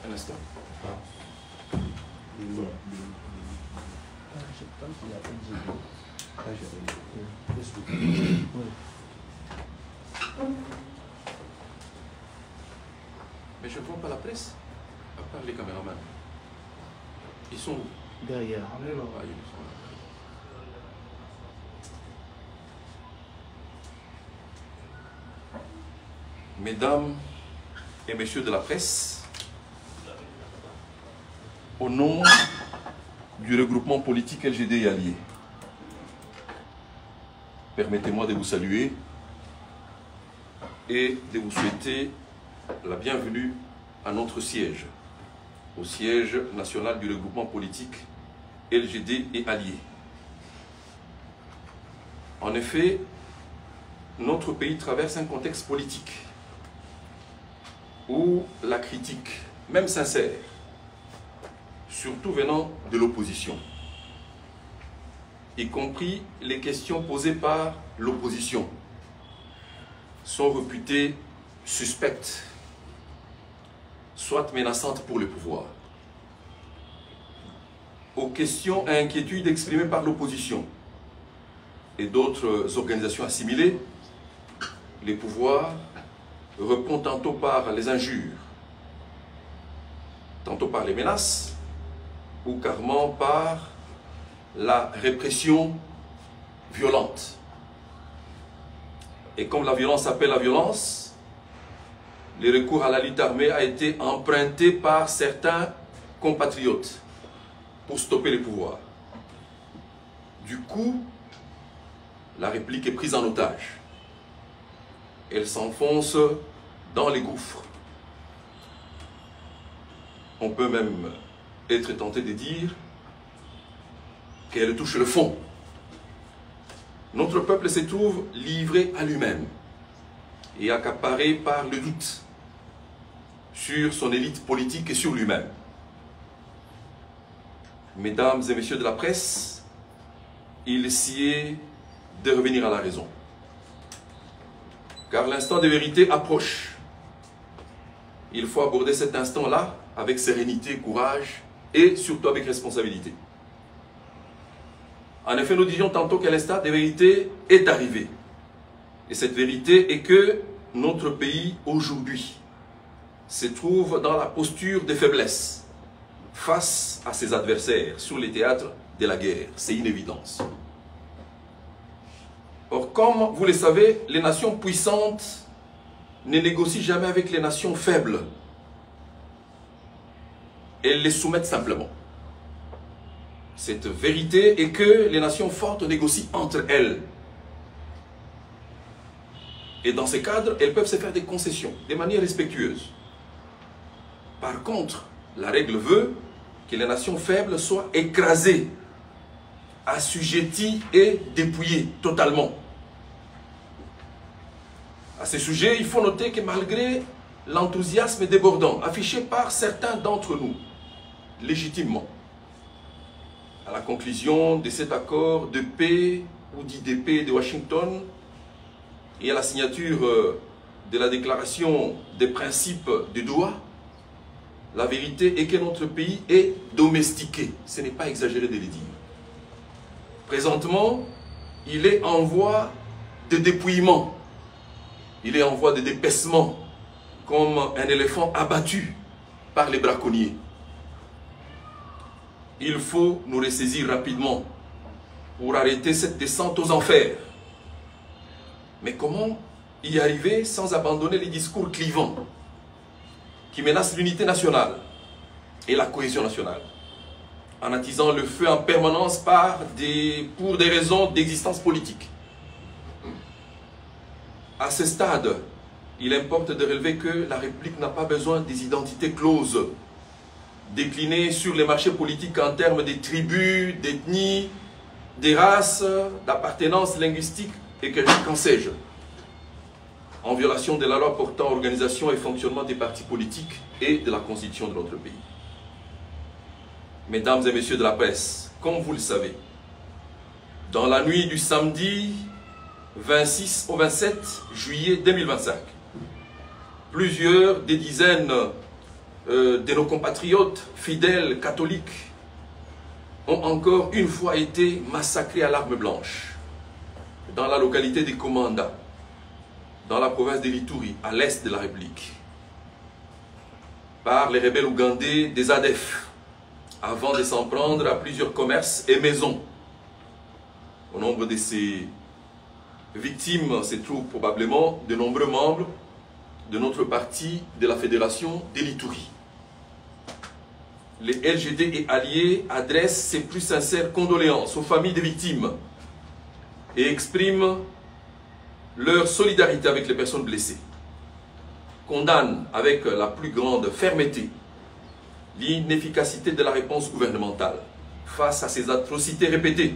Un instant. Mais je ne vois pas la presse, à part les caméramans. Ils sont où? Derrière. Ah, ils sont là. Mesdames et messieurs de la presse, au nom du regroupement politique LGD et Alliés, permettez-moi de vous saluer et de vous souhaiter la bienvenue à notre siège, au siège national du regroupement politique LGD et Alliés. En effet, notre pays traverse un contexte politique où la critique, même sincère, surtout venant de l'opposition, y compris les questions posées par l'opposition, sont réputées suspectes, soit menaçantes pour le pouvoir. Aux questions et inquiétudes exprimées par l'opposition et d'autres organisations assimilées, les pouvoirs répondent tantôt par les injures, tantôt par les menaces, ou carrément par la répression violente. Et comme la violence appelle la violence, le recours à la lutte armée a été emprunté par certains compatriotes pour stopper les pouvoirs. Du coup, la République est prise en otage. Elle s'enfonce dans les gouffres. On peut même être tenté de dire qu'elle touche le fond. Notre peuple se trouve livré à lui-même et accaparé par le doute sur son élite politique et sur lui-même. Mesdames et messieurs de la presse, il sied de revenir à la raison. Car l'instant de vérité approche. Il faut aborder cet instant-là avec sérénité, courage et surtout avec responsabilité. En effet, nous disions tantôt que l'instant de vérité est arrivé. Et cette vérité est que notre pays aujourd'hui se trouve dans la posture de faiblesse face à ses adversaires sur les théâtres de la guerre. C'est une évidence. Or, comme vous le savez, les nations puissantes ne négocient jamais avec les nations faibles. Elles les soumettent simplement. Cette vérité est que les nations fortes négocient entre elles. Et dans ces cadres, elles peuvent se faire des concessions, de manière respectueuse. Par contre, la règle veut que les nations faibles soient écrasées, assujetties et dépouillées totalement. À ce sujet, il faut noter que malgré l'enthousiasme débordant affiché par certains d'entre nous, légitimement, à la conclusion de cet accord de paix ou d'IDP de Washington et à la signature de la déclaration des principes de Doha, la vérité est que notre pays est domestiqué. Ce n'est pas exagéré de le dire. Présentement, il est en voie de dépouillement. Il est en voie de dépècement, comme un éléphant abattu par les braconniers. Il faut nous ressaisir rapidement pour arrêter cette descente aux enfers. Mais comment y arriver sans abandonner les discours clivants qui menacent l'unité nationale et la cohésion nationale, en attisant le feu en permanence pour des raisons d'existence politique? À ce stade, il importe de relever que la République n'a pas besoin des identités closes, déclinées sur les marchés politiques en termes de tribus, d'ethnies, des races, d'appartenance linguistique et qu'en sais-je, en violation de la loi portant organisation et fonctionnement des partis politiques et de la constitution de notre pays. Mesdames et messieurs de la presse, comme vous le savez, dans la nuit du samedi 26 au 27 juillet 2025, plusieurs des dizaines de nos compatriotes fidèles catholiques ont encore une fois été massacrés à l'arme blanche dans la localité de Komanda, dans la province de l'Ituri, à l'est de la République, par les rebelles ougandais des ADF, avant de s'en prendre à plusieurs commerces et maisons. Au nombre de ces victimes se trouvent probablement de nombreux membres de notre parti de la Fédération de l'Ituri. Les LGD et alliés adressent ses plus sincères condoléances aux familles des victimes et expriment leur solidarité avec les personnes blessées. Condamnent avec la plus grande fermeté l'inefficacité de la réponse gouvernementale face à ces atrocités répétées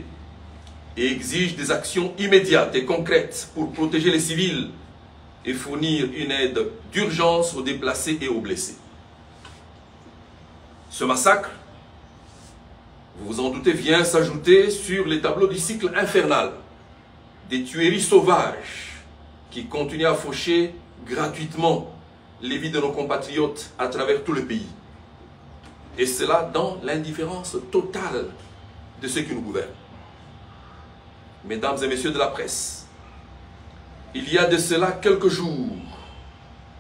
et exigent des actions immédiates et concrètes pour protéger les civils et fournir une aide d'urgence aux déplacés et aux blessés. Ce massacre, vous vous en doutez, vient s'ajouter sur les tableaux du cycle infernal des tueries sauvages qui continuent à faucher gratuitement les vies de nos compatriotes à travers tout le pays. Et cela dans l'indifférence totale de ceux qui nous gouvernent. Mesdames et messieurs de la presse, il y a de cela quelques jours,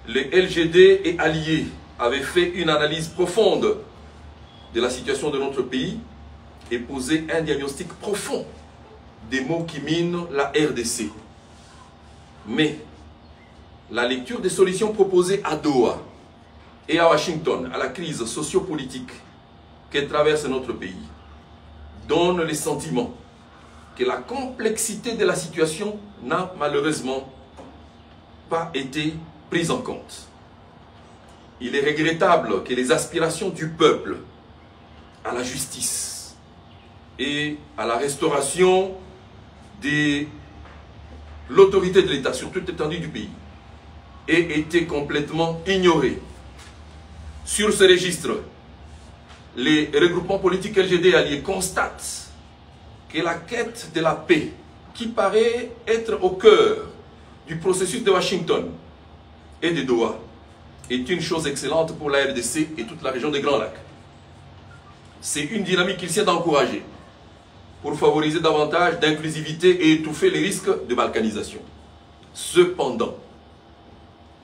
les LGD et alliés avaient fait une analyse profonde de la situation de notre pays et posé un diagnostic profond des maux qui minent la RDC. Mais la lecture des solutions proposées à Doha et à Washington à la crise sociopolitique que traverse notre pays donne le sentiment que la complexité de la situation n'a malheureusement pas été prise en compte. Il est regrettable que les aspirations du peuple à la justice et à la restauration de l'autorité de l'État sur toute l'étendue du pays aient été complètement ignorées. Sur ce registre, les regroupements politiques LGD alliés constatent que la quête de la paix, qui paraît être au cœur du processus de Washington et de Doha, est une chose excellente pour la RDC et toute la région des Grands Lacs. C'est une dynamique qu'il s'est d'encourager pour favoriser davantage d'inclusivité et étouffer les risques de balkanisation. Cependant,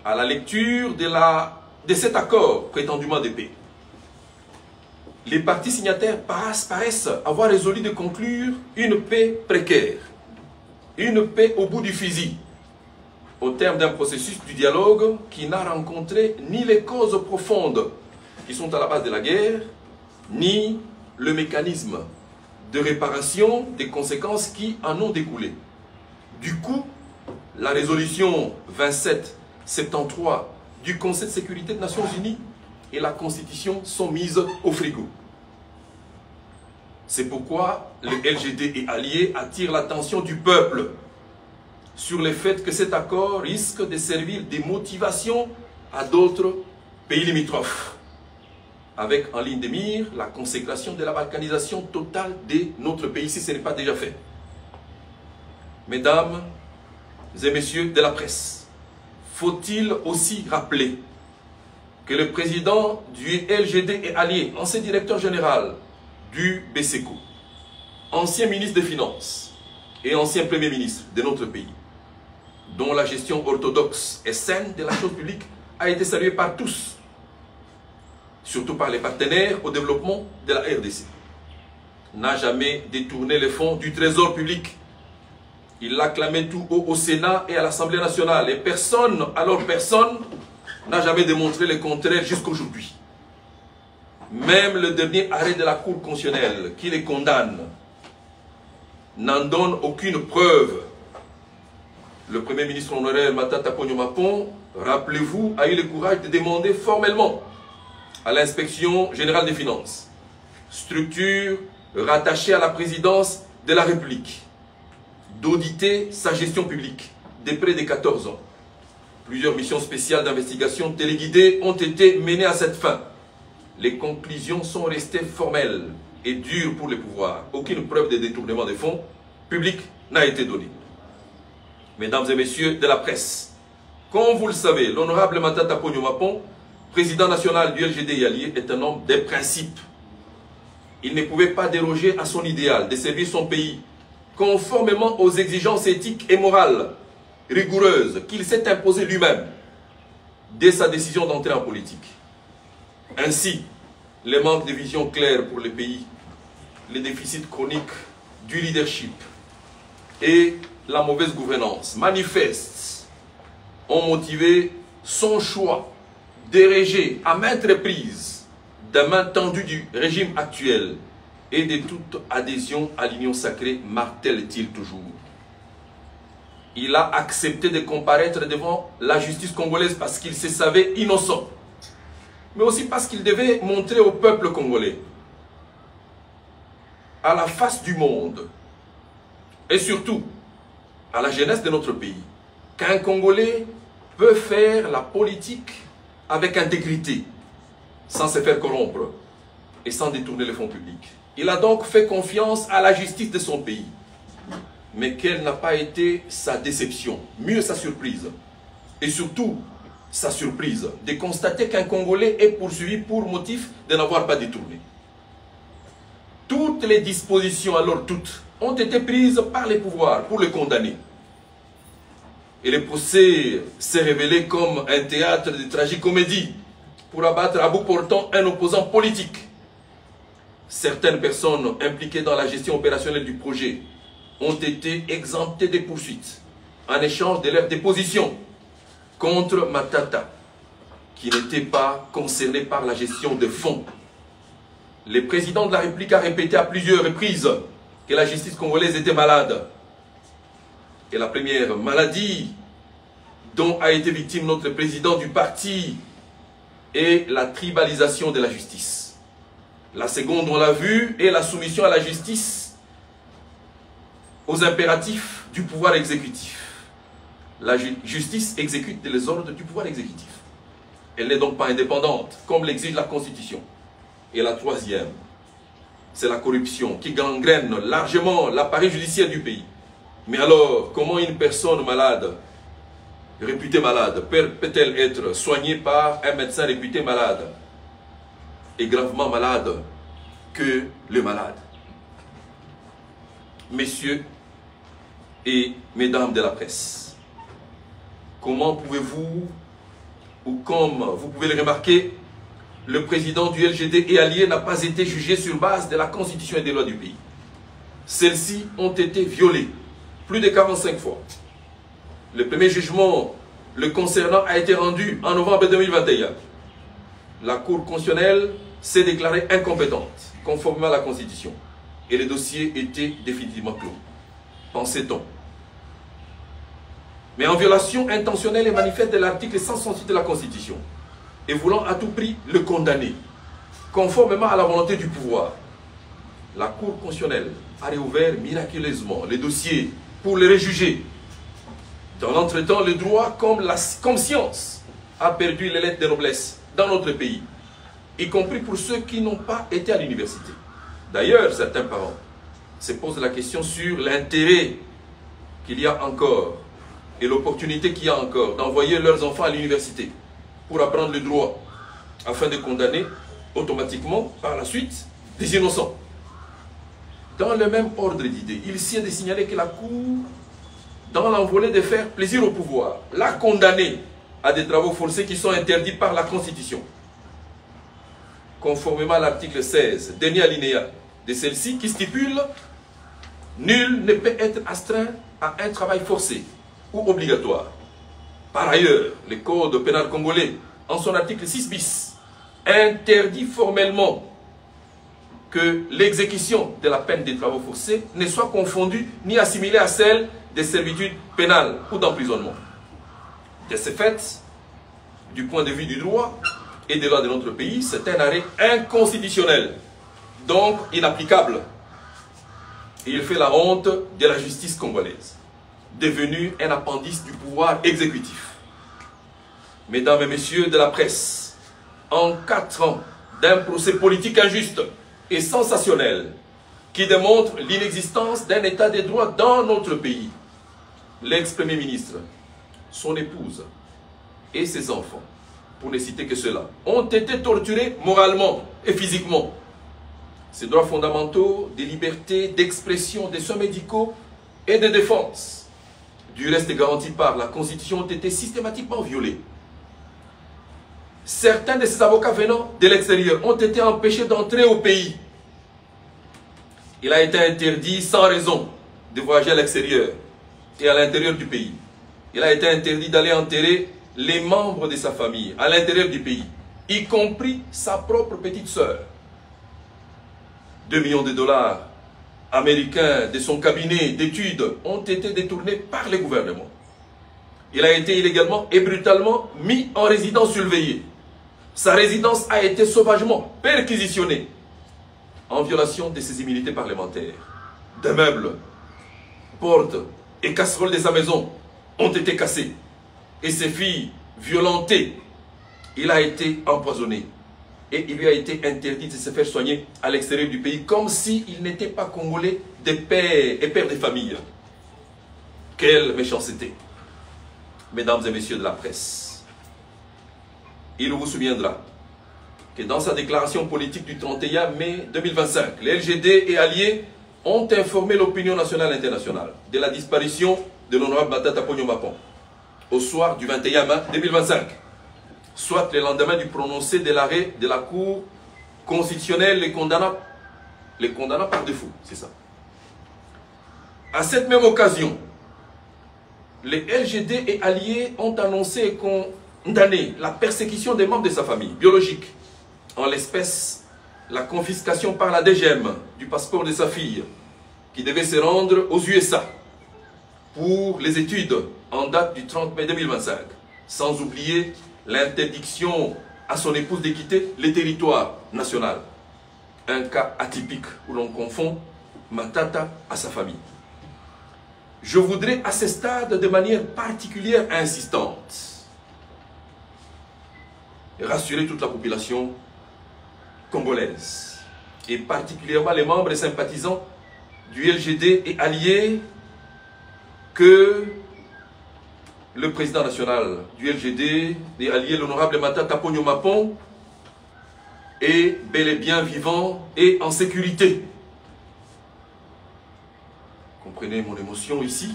à la lecture de cet accord prétendument de paix, les partis signataires paraissent avoir résolu de conclure une paix précaire, une paix au bout du fusil, au terme d'un processus du dialogue qui n'a rencontré ni les causes profondes qui sont à la base de la guerre, ni le mécanisme de réparation des conséquences qui en ont découlé. Du coup, la résolution 2773 du Conseil de sécurité des Nations Unies et la Constitution sont mises au frigo. C'est pourquoi le LGD et alliés attirent l'attention du peuple sur le fait que cet accord risque de servir de motivation à d'autres pays limitrophes, avec en ligne de mire la consécration de la balkanisation totale de notre pays, si ce n'est pas déjà fait. Mesdames et messieurs de la presse, faut-il aussi rappeler que le président du LGD et allié, ancien directeur général du BCECO, ancien ministre des Finances et ancien Premier ministre de notre pays, dont la gestion orthodoxe et saine de la chose publique a été saluée par tous, surtout par les partenaires au développement de la RDC, n'a jamais détourné les fonds du trésor public. Il l'a clamé tout haut au Sénat et à l'Assemblée nationale. Et personne, alors personne, n'a jamais démontré le contraire jusqu'aujourd'hui. Même le dernier arrêt de la Cour constitutionnelle qui les condamne n'en donne aucune preuve. Le Premier ministre honoraire Matata Ponyo Mapon, rappelez-vous, a eu le courage de demander formellement à l'inspection générale des finances, structure rattachée à la présidence de la République, d'auditer sa gestion publique de près de 14 ans. Plusieurs missions spéciales d'investigation téléguidées ont été menées à cette fin. Les conclusions sont restées formelles et dures pour les pouvoirs. Aucune preuve de détournement des fonds publics n'a été donnée. Mesdames et messieurs de la presse, comme vous le savez, l'honorable Matata Ponyo Mapon président national du LGD Yalié, est un homme des principes. Il ne pouvait pas déroger à son idéal de servir son pays conformément aux exigences éthiques et morales rigoureuses qu'il s'est imposées lui-même dès sa décision d'entrer en politique. Ainsi, les manques de vision claire pour le pays, les déficits chroniques du leadership et la mauvaise gouvernance manifestes ont motivé son choix d'ériger à maintes reprises des mains tendues du régime actuel et de toute adhésion à l'union sacrée, martèle-t-il toujours. Il a accepté de comparaître devant la justice congolaise parce qu'il se savait innocent, mais aussi parce qu'il devait montrer au peuple congolais, à la face du monde, et surtout à la jeunesse de notre pays, qu'un Congolais peut faire la politique avec intégrité, sans se faire corrompre et sans détourner les fonds publics. Il a donc fait confiance à la justice de son pays. Mais quelle n'a pas été sa déception, mieux sa surprise, et surtout sa surprise de constater qu'un Congolais est poursuivi pour motif de n'avoir pas détourné. Toutes les dispositions, alors toutes, ont été prises par les pouvoirs pour le condamner. Et le procès s'est révélé comme un théâtre de tragicomédie pour abattre à bout portant un opposant politique. Certaines personnes impliquées dans la gestion opérationnelle du projet ont été exemptées des poursuites en échange de leur déposition contre Matata, qui n'était pas concerné par la gestion de fonds. Le président de la République a répété à plusieurs reprises que la justice congolaise était malade. Et la première maladie dont a été victime notre président du parti est la tribalisation de la justice. La seconde, on l'a vu, est la soumission à la justice aux impératifs du pouvoir exécutif. La justice exécute les ordres du pouvoir exécutif. Elle n'est donc pas indépendante, comme l'exige la Constitution. Et la troisième, c'est la corruption qui gangrène largement l'appareil judiciaire du pays. Mais alors, comment une personne malade, réputée malade, peut-elle être soignée par un médecin réputé malade et gravement malade que le malade? Messieurs et mesdames de la presse, comment pouvez-vous, ou comme vous pouvez le remarquer, le président du LGD et alliés n'a pas été jugé sur base de la Constitution et des lois du pays. Celles-ci ont été violées plus de 45 fois. Le premier jugement le concernant a été rendu en novembre 2021. La Cour constitutionnelle s'est déclarée incompétente, conformément à la Constitution. Et le dossier était définitivement clos. Pensait-on. Mais en violation intentionnelle et manifeste de l'article 168 de la Constitution, et voulant à tout prix le condamner, conformément à la volonté du pouvoir, la Cour constitutionnelle a réouvert miraculeusement les dossiers pour les réjuger. Dans l'entretemps, le droit comme science a perdu les lettres de noblesse dans notre pays, y compris pour ceux qui n'ont pas été à l'université. D'ailleurs, certains parents se posent la question sur l'intérêt qu'il y a encore et l'opportunité qu'il y a encore d'envoyer leurs enfants à l'université pour apprendre le droit, afin de condamner automatiquement, par la suite, des innocents. Dans le même ordre d'idées, il s'y est de signaler que la Cour, dans l'envolée de faire plaisir au pouvoir, l'a condamné à des travaux forcés qui sont interdits par la Constitution. Conformément à l'article 16, dernier alinéa de celle-ci, qui stipule « Nul ne peut être astreint à un travail forcé ou obligatoire ». Par ailleurs, le Code pénal congolais, en son article 6 bis, interdit formellement que l'exécution de la peine des travaux forcés ne soit confondue ni assimilée à celle des servitudes pénales ou d'emprisonnement. De ce fait, du point de vue du droit et des lois de notre pays, c'est un arrêt inconstitutionnel, donc inapplicable. Et il fait la honte de la justice congolaise, devenu un appendice du pouvoir exécutif. Mesdames et messieurs de la presse, en 4 ans d'un procès politique injuste et sensationnel qui démontre l'inexistence d'un état de droit dans notre pays, l'ex-premier ministre, son épouse et ses enfants pour ne citer que cela, ont été torturés moralement et physiquement. Ces droits fondamentaux des libertés d'expression, des soins médicaux et de défense, du reste garantis par la Constitution, ont été systématiquement violés. Certains de ces avocats venant de l'extérieur ont été empêchés d'entrer au pays. Il a été interdit sans raison de voyager à l'extérieur et à l'intérieur du pays. Il a été interdit d'aller enterrer les membres de sa famille à l'intérieur du pays, y compris sa propre petite sœur. 2 millions de dollars américains de son cabinet d'études ont été détournés par le gouvernement. Il a été illégalement et brutalement mis en résidence surveillée. Sa résidence a été sauvagement perquisitionnée en violation de ses immunités parlementaires. Des meubles, portes et casseroles de sa maison ont été cassés et ses filles violentées. Il a été empoisonné et il lui a été interdit de se faire soigner à l'extérieur du pays comme s'il n'était pas congolais de père et père de famille. Quelle méchanceté! Mesdames et messieurs de la presse, il vous souviendra que dans sa déclaration politique du 31 mai 2025, les LGD et alliés ont informé l'opinion nationale et internationale de la disparition de l'honorable Matata Ponyo Mapon au soir du 21 mai 2025, soit le lendemain du prononcé de l'arrêt de la Cour constitutionnelle les condamnant par défaut, c'est ça. À cette même occasion, les LGD et alliés ont annoncé et condamné la persécution des membres de sa famille biologique, en l'espèce la confiscation par la DGM du passeport de sa fille, qui devait se rendre aux USA pour les études en date du 30 mai 2025, sans oublier l'interdiction à son épouse de quitter le territoire national. Un cas atypique où l'on confond Matata à sa famille. Je voudrais à ce stade de manière particulière et insistante rassurer toute la population congolaise et particulièrement les membres et sympathisants du LGD et alliés que le président national du LGD et alliés, l'honorable Matata Ponyo Mapon, est bel et bien vivant et en sécurité. Comprenez mon émotion ici.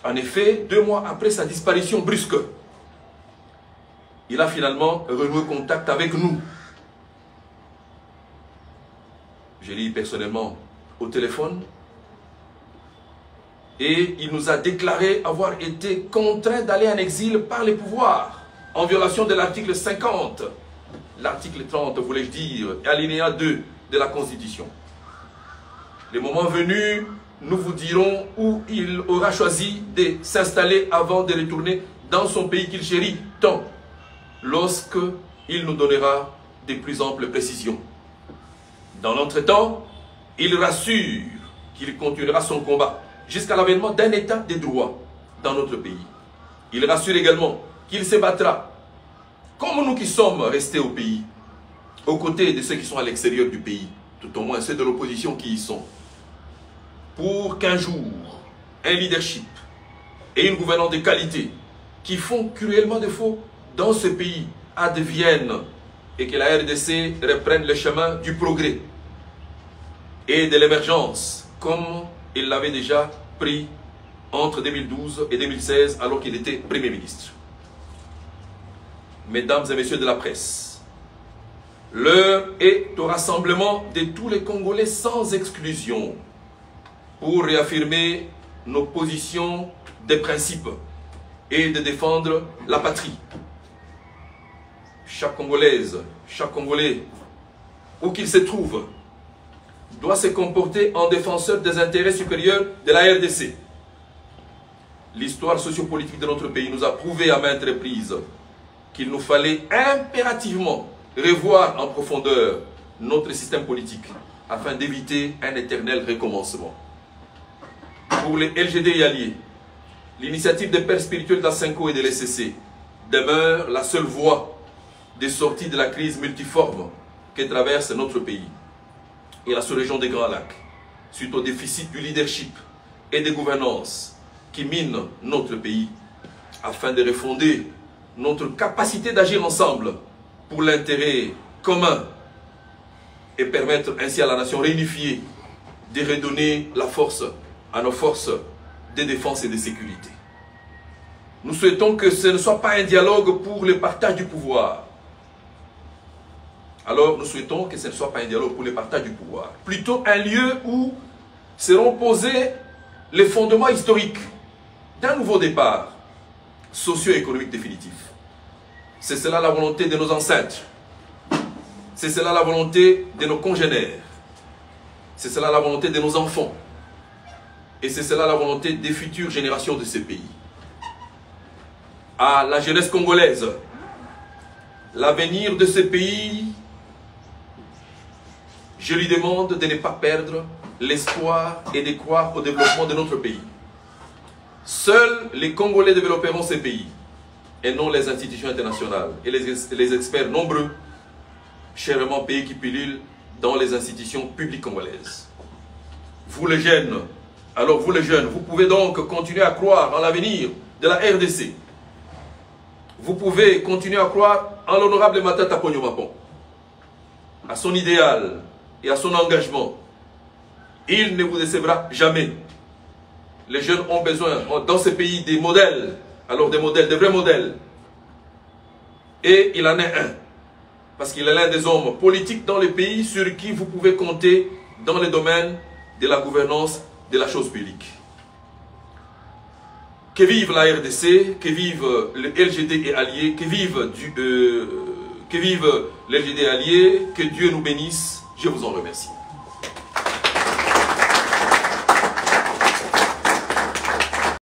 En effet, 2 mois après sa disparition brusque, il a finalement renoué contact avec nous. Je l'ai eu personnellement au téléphone et il nous a déclaré avoir été contraint d'aller en exil par les pouvoirs en violation de l'article 50, l'article 30, voulais-je dire, et alinéa 2 de la Constitution. Le moment venu, nous vous dirons où il aura choisi de s'installer avant de retourner dans son pays qu'il chérit tant, lorsque il nous donnera de plus amples précisions. Dans l'entretemps, il rassure qu'il continuera son combat jusqu'à l'avènement d'un état de droit dans notre pays. Il rassure également qu'il se battra, comme nous qui sommes restés au pays, aux côtés de ceux qui sont à l'extérieur du pays, tout au moins ceux de l'opposition qui y sont, pour qu'un jour, un leadership et une gouvernance de qualité qui font cruellement défaut dans ce pays adviennent et que la RDC reprenne le chemin du progrès et de l'émergence comme il l'avait déjà pris entre 2012 et 2016 alors qu'il était Premier ministre. Mesdames et messieurs de la presse, l'heure est au rassemblement de tous les Congolais sans exclusion pour réaffirmer nos positions de principe et de défendre la patrie. Chaque Congolaise, chaque Congolais, où qu'il se trouve, doit se comporter en défenseur des intérêts supérieurs de la RDC. L'histoire sociopolitique de notre pays nous a prouvé à maintes reprises qu'il nous fallait impérativement revoir en profondeur notre système politique afin d'éviter un éternel recommencement. Pour les LGD et alliés, l'initiative des pères spirituels d'Asenko et de l'SCC demeure la seule voie de sortie de la crise multiforme que traverse notre pays et la sous-région des Grands Lacs, suite au déficit du leadership et de gouvernance qui mine notre pays, afin de refonder notre capacité d'agir ensemble pour l'intérêt commun et permettre ainsi à la nation réunifiée de redonner la force à nos forces de défense et de sécurité. Nous souhaitons que ce ne soit pas un dialogue pour le partage du pouvoir. Alors nous souhaitons que ce ne soit pas un dialogue pour le partage du pouvoir. Plutôt un lieu où seront posés les fondements historiques d'un nouveau départ socio-économique définitif. C'est cela la volonté de nos ancêtres. C'est cela la volonté de nos congénères. C'est cela la volonté de nos enfants. Et c'est cela la volonté des futures générations de ces pays. À la jeunesse congolaise, l'avenir de ce pays, je lui demande de ne pas perdre l'espoir et de croire au développement de notre pays. Seuls les Congolais développeront ces pays et non les institutions internationales et les experts nombreux chèrement payés qui pilulent dans les institutions publiques congolaises. Vous les jeunes, alors vous les jeunes, vous pouvez donc continuer à croire en l'avenir de la RDC. Vous pouvez continuer à croire en l'honorable Matata Ponyo Mapon, à son idéal et à son engagement. Il ne vous décevra jamais. Les jeunes ont besoin, dans ce pays, des modèles. Alors des modèles, des vrais modèles. Et il en est un. Parce qu'il est l'un des hommes politiques dans le pays sur qui vous pouvez compter dans le domaine de la gouvernance de la chose publique. Que vive la RDC, que vive le LGD et alliés, que vive l'LGD et alliés, que Dieu nous bénisse. Je vous en remercie.